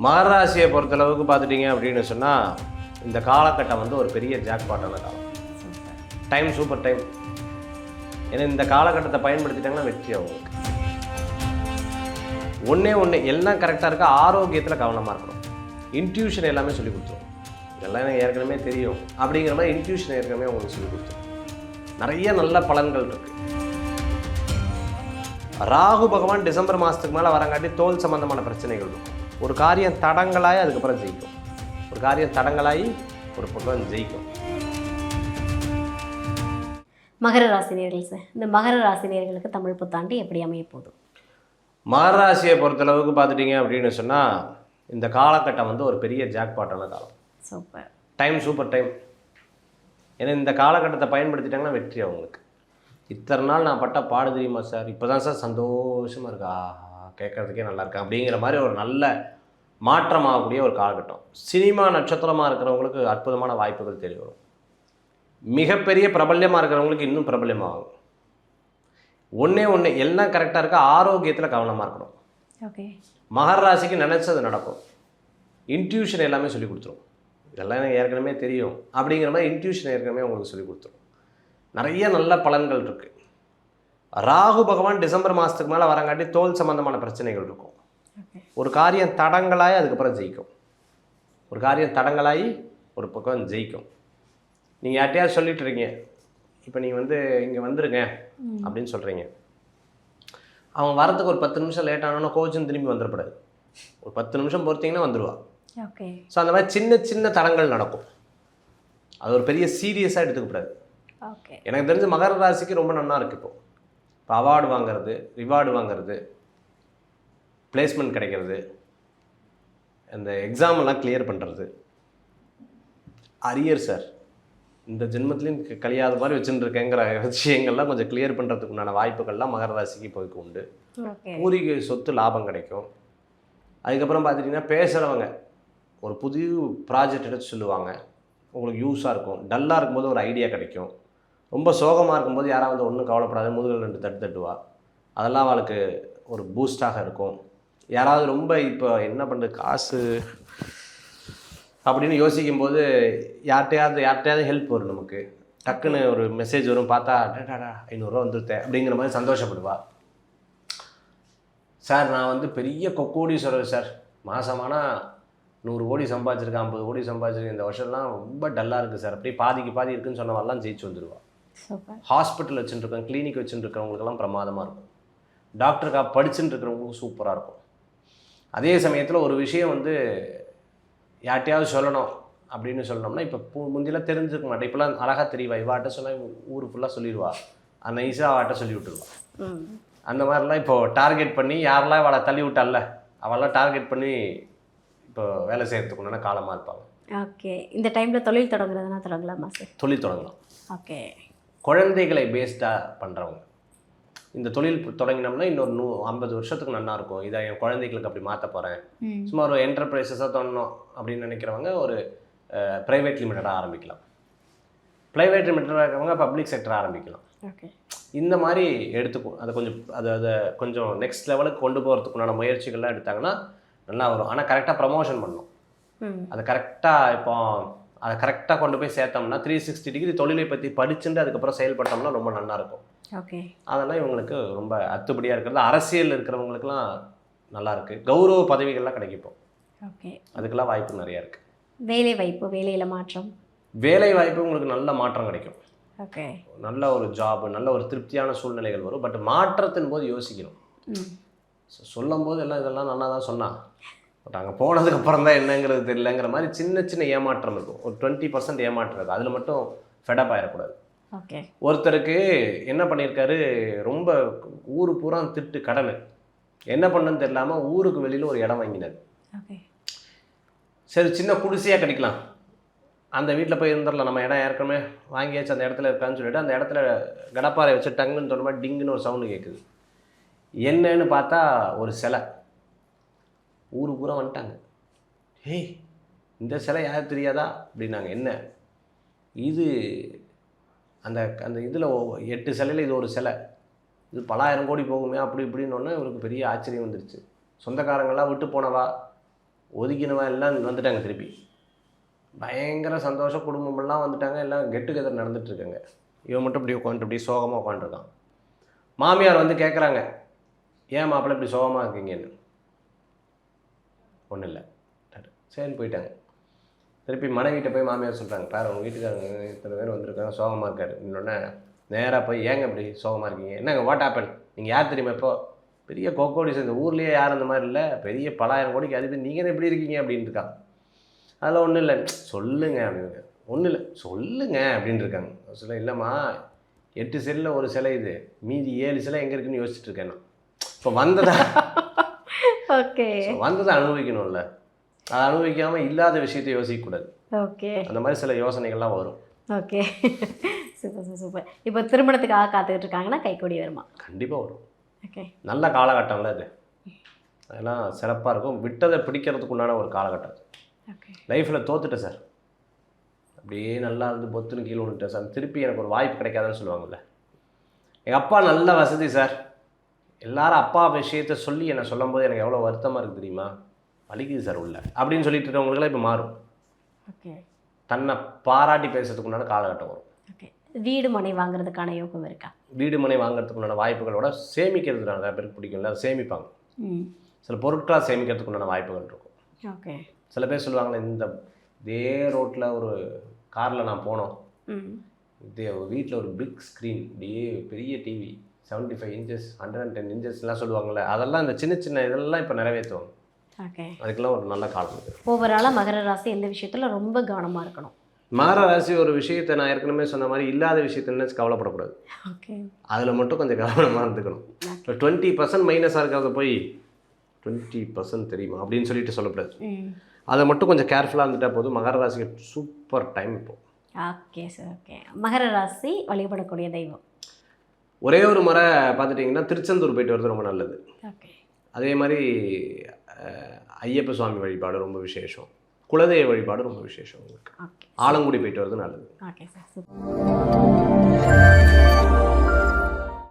மகர ராசியை பொறுத்தளவுக்கு பார்த்துட்டிங்க அப்படின்னு சொன்னால் இந்த காலகட்டம் வந்து ஒரு பெரிய ஜாக்பாட்டான காலம். Time super time. ஏன்னா இந்த காலகட்டத்தை பயன்படுத்திட்டாங்கன்னா வெற்றி அவங்களுக்கு. ஒன்று எல்லாம் கரெக்டாக இருக்கா, ஆரோக்கியத்தில் கவனமாக இருக்கணும். இன்ட்யூஷன் எல்லாமே சொல்லி கொடுத்துரும். இதெல்லாம் எனக்கு ஏற்கனவே தெரியும் அப்படிங்கிற மாதிரி இன்ட்யூஷன் ஏற்கனவே உங்களுக்கு சொல்லி கொடுத்துரும். நிறைய நல்ல பலன்கள் இருக்குது. ராகு பகவான் டிசம்பர் மாதத்துக்கு மேலே வரங்காட்டி தோல் சம்பந்தமான பிரச்சனைகள் இருக்கும். ஒரு காரியம் தடங்களாகி அதுக்கப்புறம் ஜெயிக்கும். ஒரு காரியம் தடங்களாகி ஒரு பக்கம் ஜெயிக்கும். மகர ராசினியர்கள் சார், இந்த மகர ராசினியர்களுக்கு தமிழ் புத்தாண்டு எப்படி அமைய போதும்? மகர ராசியை பொறுத்தளவுக்கு பார்த்துட்டிங்க அப்படின்னு சொன்னால் இந்த காலகட்டம் வந்து ஒரு பெரிய ஜாக்பாட்டான காலம். Super time super time. ஏன்னா இந்த காலகட்டத்தை பயன்படுத்திட்டாங்கன்னா வெற்றி அவங்களுக்கு. இத்தனை நாள் நான் பட்ட பாடு தெரியுமா சார், இப்போ தான் சார் சந்தோஷமாக இருக்கா, கேட்குறதுக்கே நல்லா இருக்கா அப்படிங்கிற மாதிரி ஒரு நல்ல மாற்றமாகக்கூடிய ஒரு காலகட்டம். சினிமா நட்சத்திரமாக இருக்கிறவங்களுக்கு அற்புதமான வாய்ப்புகள் தெரிய வரும். மிகப்பெரிய பிரபல்யமாக இருக்கிறவங்களுக்கு இன்னும் பிரபல்யமாகும். ஒன்று எல்லாம் கரெக்டாக இருக்கா, ஆரோக்கியத்தில் கவனமாக இருக்கணும். ஓகே. மகர ராசிக்கு நினச்சது நடக்கும். இன்ட்யூஷன் எல்லாமே சொல்லி கொடுத்துரும். இதெல்லாம் எனக்கு ஏற்கனவே தெரியும் அப்படிங்கிற மாதிரி இன்ட்யூஷன் ஏற்கனவே உங்களுக்கு சொல்லி கொடுத்துரும். நிறைய நல்ல பலன்கள் இருக்குது. ராகு பகவான் டிசம்பர் மாதத்துக்கு மேலே வரங்காட்டி தோல் சம்பந்தமான பிரச்சனைகள் இருக்கும். ஒரு காரியம் தடங்களாகி அதுக்கப்புறம் ஜெயிக்கும். ஒரு காரியம் தடங்களாகி ஒரு பக்கம் ஜெயிக்கும். நீங்கள் யார்ட்டையாவது சொல்லிட்டு இருக்கீங்க, இப்போ நீங்கள் வந்து இங்கே வந்துருங்க அப்படின்னு சொல்கிறீங்க. அவங்க வரதுக்கு ஒரு 10 நிமிஷம் லேட் ஆனாலும் கோச்சுன்னு திரும்பி வந்துடக்கூடாது. ஒரு 10 நிமிஷம் பொறுத்தீங்கன்னா வந்துடுவா. ஓகே. ஸோ அந்த மாதிரி சின்ன சின்ன தடங்கள் நடக்கும். அது ஒரு பெரிய சீரியஸாக எடுத்துக்கக்கூடாது. ஓகே. எனக்கு தெரிஞ்ச மகர ராசிக்கு ரொம்ப நல்லா இருக்குது. இப்போ அவார்டு வாங்கிறது, ரிவார்டு வாங்கிறது, பிளேஸ்மெண்ட் கிடைக்கிறது, அந்த எக்ஸாமெல்லாம் கிளியர் பண்ணுறது, அரியர் சார் இந்த ஜென்மத்துலேயும் கழியாத மாதிரி வச்சுருக்கேங்கிற விஷயங்கள்லாம் கொஞ்சம் கிளியர் பண்ணுறதுக்கு உண்டான வாய்ப்புகள்லாம் மகர ராசிக்கு இப்போதைக்கு உண்டு. பூர்வீக சொத்து லாபம் கிடைக்கும். அதுக்கப்புறம் பார்த்துட்டிங்கன்னா பேசுகிறவங்க ஒரு புது ப்ராஜெக்ட் எடுத்து சொல்லுவாங்க, உங்களுக்கு யூஸாக இருக்கும். டல்லாக இருக்கும்போது ஒரு ஐடியா கிடைக்கும். ரொம்ப சோகமாக இருக்கும்போது யாராவது ஒன்றும் கவலைப்படாத முதுகில் 2 தட்டு தட்டுவா. அதெல்லாம் அவளுக்கு ஒரு பூஸ்டாக இருக்கும். யாராவது ரொம்ப இப்போ என்ன பண்ணுறது காசு அப்படின்னு யோசிக்கும்போது யார்கிட்டையாவது ஹெல்ப் வரும். நமக்கு டக்குன்னு ஒரு மெசேஜ் வரும், பார்த்தா டேடாடா 500 ரூபா வந்துருத்தேன் அப்படிங்கிற மாதிரி சந்தோஷப்படுவா. சார் நான் வந்து பெரிய கோடீஸ்வரர் சார், மாதமானால் 100 கோடி சம்பாதிச்சிருக்கேன், 50 கோடி சம்பாதிச்சிருக்கேன், இந்த வருஷம்லாம் ரொம்ப டல்லாக இருக்குது சார், அப்படியே பாதிக்கு பாதி இருக்குன்னு சொன்னவெல்லாம் ஜெயிச்சு வந்துடுவா. ஹாஸ்பிட்டல் வச்சுட்டுருக்கேன், கிளினிக் வச்சுட்டுருக்கிறவங்களுக்கெல்லாம் பிரமாதமாக இருக்கும். டாக்டருக்காக படிச்சுட்டு இருக்கிறவங்களுக்கும் சூப்பராக இருக்கும். அதே சமயத்தில் ஒரு விஷயம் வந்து யார்ட்டையாவது சொல்லணும் அப்படின்னு சொல்லணும்னா, இப்போ முந்தியெல்லாம் தெரிஞ்சுக்க மாட்டேன், இப்போலாம் அழகாக தெரியவா. இவாட்ட சொன்னால் ஊர் ஃபுல்லாக சொல்லிடுவா, அந்த நைஸாக அவட்ட சொல்லி விட்டுருவா. அந்த மாதிரிலாம் இப்போது டார்கெட் பண்ணி யாரெல்லாம் அவளை தள்ளி விட்டால அவெல்லாம் டார்கெட் பண்ணி இப்போ வேலை செய்கிறதுக்கு உண்டான காலமாக இருப்பாங்க. ஓகே. இந்த டைமில் தொழில் தொடங்குறதுனா தொடங்கலாமா சார்? தொழில் தொடங்கலாம். ஓகே. குழந்தைகளை பேஸ்டாக பண்ணுறவங்க இந்த தொழில் தொடங்கினோம்னா இன்னொரு 50 வருஷத்துக்கு நல்லா இருக்கும், இதை என் குழந்தைகளுக்கு அப்படி மாற்ற போகிறேன், சும்மா ஒரு என்டர்பிரைசஸாக தொடங்கணும் அப்படின்னு நினைக்கிறவங்க ஒரு ப்ரைவேட் லிமிட்டடாக ஆரம்பிக்கலாம். ப்ரைவேட் லிமிட்டடாக இருக்கிறவங்க பப்ளிக் செக்டர் ஆரம்பிக்கலாம். ஓகே. இந்த மாதிரி எடுத்துக்கும். அதை கொஞ்சம் நெக்ஸ்ட் லெவலுக்கு கொண்டு போகிறதுக்குண்டான முயற்சிகள்லாம் எடுத்தாங்கன்னா நல்லா வரும். ஆனால் கரெக்டாக ப்ரமோஷன் பண்ணணும். அதை கரெக்டாக கொண்டு போய் சேர்த்தோம்னா 360 டிகிரி தொழிலை பற்றி படிச்சுட்டு அதுக்கப்புறம் செயல்பட்டோம்னா ரொம்ப நல்லாயிருக்கும். ஓகே. அதெல்லாம் இவங்களுக்கு ரொம்ப அத்துப்படியாக இருக்கிறது. அரசியல் இருக்கிறவங்களுக்குலாம் நல்லா இருக்குது. கௌரவ பதவிகள்லாம் கிடைக்கும். ஓகே. அதுக்கெல்லாம் வாய்ப்பு நிறையா இருக்குது. வேலை வாய்ப்பு, வேலையில் மாற்றம், வேலை வாய்ப்பு உங்களுக்கு நல்ல மாற்றம் கிடைக்கும். ஓகே. நல்ல ஒரு ஜாப், நல்ல ஒரு திருப்தியான சூழ்நிலைகள் வரும். பட் மாற்றத்தின் போது யோசிக்கணும். சொல்லும் போது இதெல்லாம் நல்லா தான் சொன்னான், பட் அங்கே போனதுக்கப்புறம் தான் என்னங்கிறது தெரியலங்கிற மாதிரி சின்ன சின்ன ஏமாற்றம் இருக்கும். ஒரு 20% ஏமாற்றம் இருக்குது. அதில் மட்டும் ஃபெடப் ஆகிடக்கூடாது. ஓகே. ஒருத்தருக்கு என்ன பண்ணியிருக்காரு, ரொம்ப ஊர் பூரா திட்டு கடன், என்ன பண்ணுன்னு தெரியாமல் ஊருக்கு வெளியில் ஒரு இடம் வாங்கினார். ஓகே. சரி சின்ன குடிசையாக கட்டிக்கலாம், அந்த வீட்டில் போய் இருந்துடலாம், நம்ம இடம் ஏற்கனவே வாங்கியாச்சு, அந்த இடத்துல இருக்கான்னு சொல்லிட்டு அந்த இடத்துல கடப்பாறை வச்சுட்டாங்கன்னு சொல்ல மாதிரி டிங்குன்னு ஒரு சவுண்டு கேட்குது. என்னன்னு பார்த்தா ஒரு சிலை. ஊரு பூரா வந்துட்டாங்க. ஏய் இந்த சிலை யார் தெரியாதா அப்படின்னாங்க. என்ன இது, அந்த அந்த இதில் 8 சிலையில் இது ஒரு சிலை, இது பல ஆயிரம் கோடி போகுமே அப்படி இப்படின்னு ஒன்று இவருக்கு பெரிய ஆச்சரியம் வந்துருச்சு. சொந்தக்காரங்கள்லாம் விட்டு போனவா ஒதுக்கினவன் எல்லாம் வந்துட்டாங்க திருப்பி. பயங்கர சந்தோஷம், குடும்பமெல்லாம் வந்துட்டாங்க, எல்லாம் கெட் டுகெதர் நடந்துட்டுருக்காங்க. இவன் மட்டும் இப்படி உட்காந்துட்டு இப்படி சோகமாக உட்காந்துருக்கான். மாமியார் வந்து கேட்குறாங்க, ஏன் மாப்பிள்ளை இப்படி சோகமாக இருக்கீங்கன்னு. ஒன்றும் இல்லை சரின்னு போயிட்டாங்க. திருப்பி மனைவிட்ட போய் மாமியார் சொல்கிறாங்க, பாரு உங்கள் வீட்டுக்காரங்க இத்தனை பேர் வந்திருக்காங்க, சோகமாக இருக்காரு. இன்னொன்னே நேராக போய் ஏங்க இப்படி சோகமாக இருக்கீங்க, என்னங்க வாட் ஹேப்பன், நீங்கள் யார் தெரியுமா, இப்போ பெரிய கோடிஸ் இந்த ஊர்லேயே யாரும் இந்த மாதிரி இல்லை, பெரிய பலாயிரம் கோடிக்கு அதிபதி, நீங்கள் எப்படி இருக்கீங்க அப்படின்னு இருக்காங்க. அதில் ஒன்றும் இல்லை சொல்லுங்க அப்படின்னு. ஒன்றும் இல்லை சொல்லுங்க அப்படின்னு இருக்காங்க. சொல்ல இல்லைம்மா 8 செல்லில் ஒரு சிலை இது, மீதி 7 சிலை எங்கே இருக்குன்னு யோசிச்சுட்டு இருக்கேன் நான். இப்போ வந்ததா ஓகே வந்ததை அனுபவிக்கணும்ல, அதை அனுபவிக்காமல் இல்லாத விஷயத்தை யோசிக்கக்கூடாது. ஓகே அந்த மாதிரி சில யோசனைகள்லாம் வரும். Okay super super. இப்போ திருமணத்துக்காக காத்துக்கிட்டு இருக்காங்கன்னா கைக்கூடி வருமா? கண்டிப்பாக வரும். ஓகே நல்ல காலகட்டம்ல அது, அதெல்லாம் சிறப்பாக இருக்கும். விட்டதை பிடிக்கிறதுக்கு உண்டான ஒரு காலகட்டம். ஓகே லைஃப்பில் தோத்துட்டேன் சார், அப்படியே நல்லா இருந்து பொத்துன்னு கீழே விட்டுட்டேன் சார், திருப்பி எனக்கு ஒரு வாய்ப்பு கிடைக்காதுன்னு சொல்லுவாங்கள்ல. எங்கள் அப்பா நல்ல வசதி சார், எல்லாரும் அப்பா விஷயத்த சொல்லி என்னை சொல்லும் போது எனக்கு எவ்வளோ வருத்தமாக இருக்குது தெரியுமா, வலிக்குது சார் உள்ள அப்படின்னு சொல்லிட்டு இருக்கவங்களுக்கெல்லாம் இப்போ மாறும். ஓகே தன்னை பாராட்டி பேசுறதுக்கு உண்டான காலகட்டம் வரும். ஓகே வீடு மனை வாங்குறதுக்கான யோகம் இருக்கா? வீடு மனை வாங்குறதுக்கு உண்டான வாய்ப்புகளோட சேமிக்கிறது நிறைய பேருக்கு பிடிக்கும்ல, அதை சேமிப்பாங்க. சில பொருட்களாக சேமிக்கிறதுக்கு உண்டான வாய்ப்புகள் இருக்கும். ஓகே சில பேர் சொல்லுவாங்களே, இந்த இதே ரோட்டில் ஒரு காரில் நான் போனோம், இதே வீட்டில் ஒரு பிக் ஸ்க்ரீன், இப்படியே பெரிய டிவி 75 இன்ச்சஸ் 110 இன்ச்சஸ்லாம் சொல்லுவாங்கள்ல, அதெல்லாம் இந்த சின்ன சின்ன இதெல்லாம் இப்போ நிறைவேற்றுவாங்க. ஓகே அதுக்கெல்லாம் ஒரு நல்ல காலம் இருக்குது. ஓவராலாக மகர ராசி எந்த விஷயத்தில் ரொம்ப கவனமாக இருக்கணும்? மகர ராசி ஒரு விஷயத்தை நான் ஏற்கனவே சொன்ன மாதிரி இல்லாத விஷயத்தை நினச்சி கவலைப்படக்கூடாது. ஓகே அதில் மட்டும் கொஞ்சம் கவனமாக இருந்துக்கணும். இப்போ 20% மைனஸாக இருக்கிறத போய் 20% தெரியுமா அப்படின்னு சொல்லிட்டு சொல்லக்கூடாது. அதை மட்டும் கொஞ்சம் கேர்ஃபுல்லாக இருந்துட்டால் போதும். மகர ராசிக்கு சூப்பர் டைம் இப்போ. Okay sir. ஓகே மகர ராசி வழிபடக்கூடிய தெய்வம் ஒரே ஒரு முறை பார்த்துட்டிங்கன்னா திருச்செந்தூர் போயிட்டு வரது ரொம்ப நல்லது. ஓகே அதே மாதிரி ஐயப்ப சுவாமி வழிபாடு ரொம்ப விசேஷம், குலதெய்வ வழிபாடு ரொம்ப விசேஷம் உங்களுக்கு. ஓகே ஆலங்குடி போயிட்டு வரது நல்லது. Okay sir super.